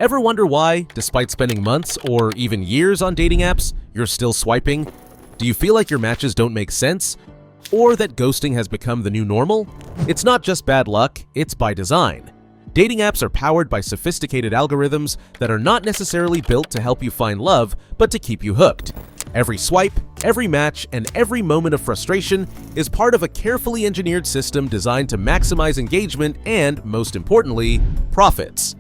Ever wonder why, despite spending months or even years on dating apps, you're still swiping? Do you feel like your matches don't make sense? Or that ghosting has become the new normal? It's not just bad luck, it's by design. Dating apps are powered by sophisticated algorithms that are not necessarily built to help you find love, but to keep you hooked. Every swipe, every match, and every moment of frustration is part of a carefully engineered system designed to maximize engagement and, most importantly, profits.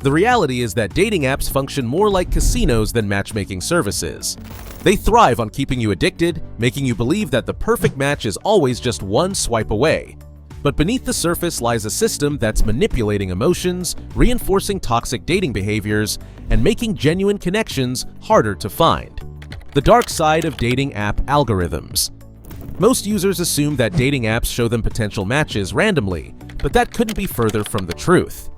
The reality is that dating apps function more like casinos than matchmaking services. They thrive on keeping you addicted, making you believe that the perfect match is always just one swipe away. But beneath the surface lies a system that's manipulating emotions, reinforcing toxic dating behaviors, and making genuine connections harder to find. The dark side of dating app algorithms. Most users assume that dating apps show them potential matches randomly, but that couldn't be further from the truth.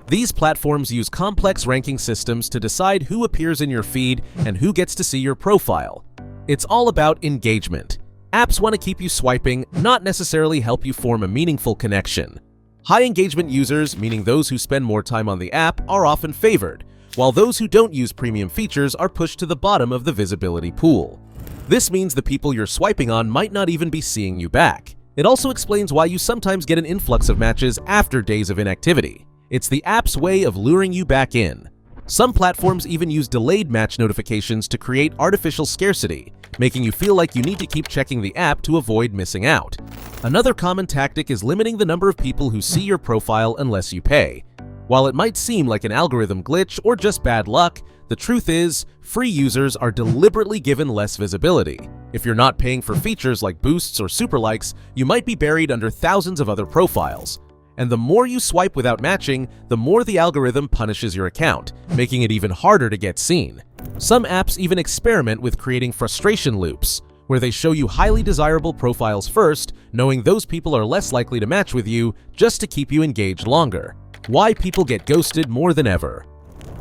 These platforms use complex ranking systems to decide who appears in your feed and who gets to see your profile. It's all about engagement. Apps want to keep you swiping, not necessarily help you form a meaningful connection. High engagement users, meaning those who spend more time on the app, are often favored, while those who don't use premium features are pushed to the bottom of the visibility pool. This means the people you're swiping on might not even be seeing you back. It also explains why you sometimes get an influx of matches after days of inactivity. It's the app's way of luring you back in. Some platforms even use delayed match notifications to create artificial scarcity, making you feel like you need to keep checking the app to avoid missing out. Another common tactic is limiting the number of people who see your profile unless you pay. While it might seem like an algorithm glitch or just bad luck, the truth is, free users are deliberately given less visibility. If you're not paying for features like boosts or super likes, you might be buried under thousands of other profiles. And the more you swipe without matching, the more the algorithm punishes your account, making it even harder to get seen. Some apps even experiment with creating frustration loops, where they show you highly desirable profiles first, knowing those people are less likely to match with you, just to keep you engaged longer. Why people get ghosted more than ever.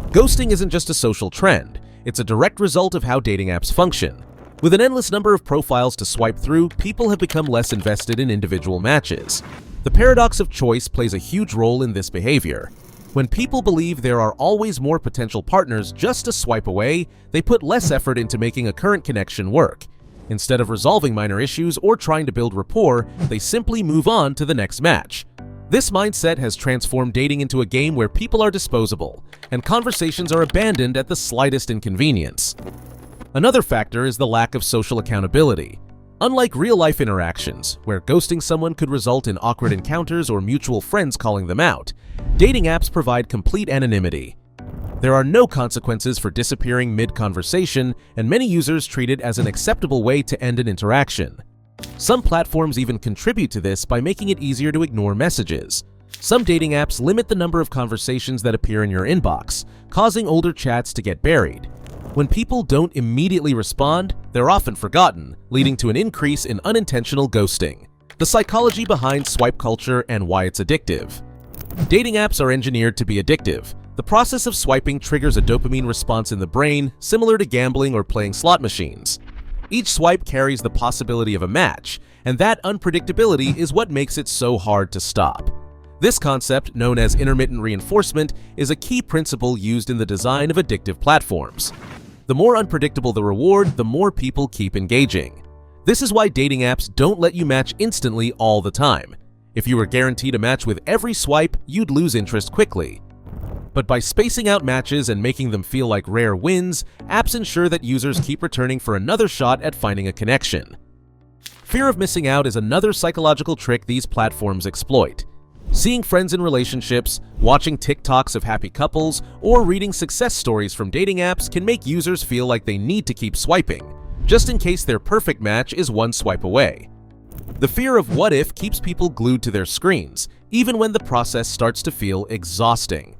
Ghosting isn't just a social trend, it's a direct result of how dating apps function. With an endless number of profiles to swipe through, people have become less invested in individual matches. The paradox of choice plays a huge role in this behavior. When people believe there are always more potential partners just a swipe away, they put less effort into making a current connection work. Instead of resolving minor issues or trying to build rapport, they simply move on to the next match. This mindset has transformed dating into a game where people are disposable, and conversations are abandoned at the slightest inconvenience. Another factor is the lack of social accountability. Unlike real-life interactions, where ghosting someone could result in awkward encounters or mutual friends calling them out, dating apps provide complete anonymity. There are no consequences for disappearing mid-conversation, and many users treat it as an acceptable way to end an interaction. Some platforms even contribute to this by making it easier to ignore messages. Some dating apps limit the number of conversations that appear in your inbox, causing older chats to get buried. When people don't immediately respond, they're often forgotten, leading to an increase in unintentional ghosting. The psychology behind swipe culture and why it's addictive. Dating apps are engineered to be addictive. The process of swiping triggers a dopamine response in the brain, similar to gambling or playing slot machines. Each swipe carries the possibility of a match, and that unpredictability is what makes it so hard to stop. This concept, known as intermittent reinforcement, is a key principle used in the design of addictive platforms. The more unpredictable the reward, the more people keep engaging. This is why dating apps don't let you match instantly all the time. If you were guaranteed a match with every swipe, you'd lose interest quickly. But by spacing out matches and making them feel like rare wins, apps ensure that users keep returning for another shot at finding a connection. Fear of missing out is another psychological trick these platforms exploit. Seeing friends in relationships, watching TikToks of happy couples, or reading success stories from dating apps can make users feel like they need to keep swiping, just in case their perfect match is one swipe away. The fear of what if keeps people glued to their screens, even when the process starts to feel exhausting.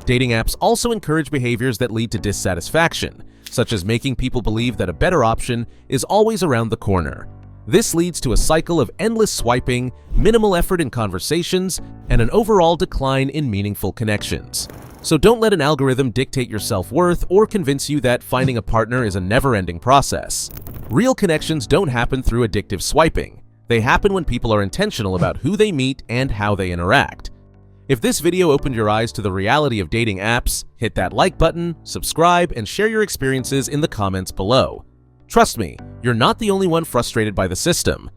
Dating apps also encourage behaviors that lead to dissatisfaction, such as making people believe that a better option is always around the corner. This leads to a cycle of endless swiping, minimal effort in conversations, and an overall decline in meaningful connections. So don't let an algorithm dictate your self-worth or convince you that finding a partner is a never-ending process. Real connections don't happen through addictive swiping. They happen when people are intentional about who they meet and how they interact. If this video opened your eyes to the reality of dating apps, hit that like button, subscribe, and share your experiences in the comments below. Trust me, you're not the only one frustrated by the system.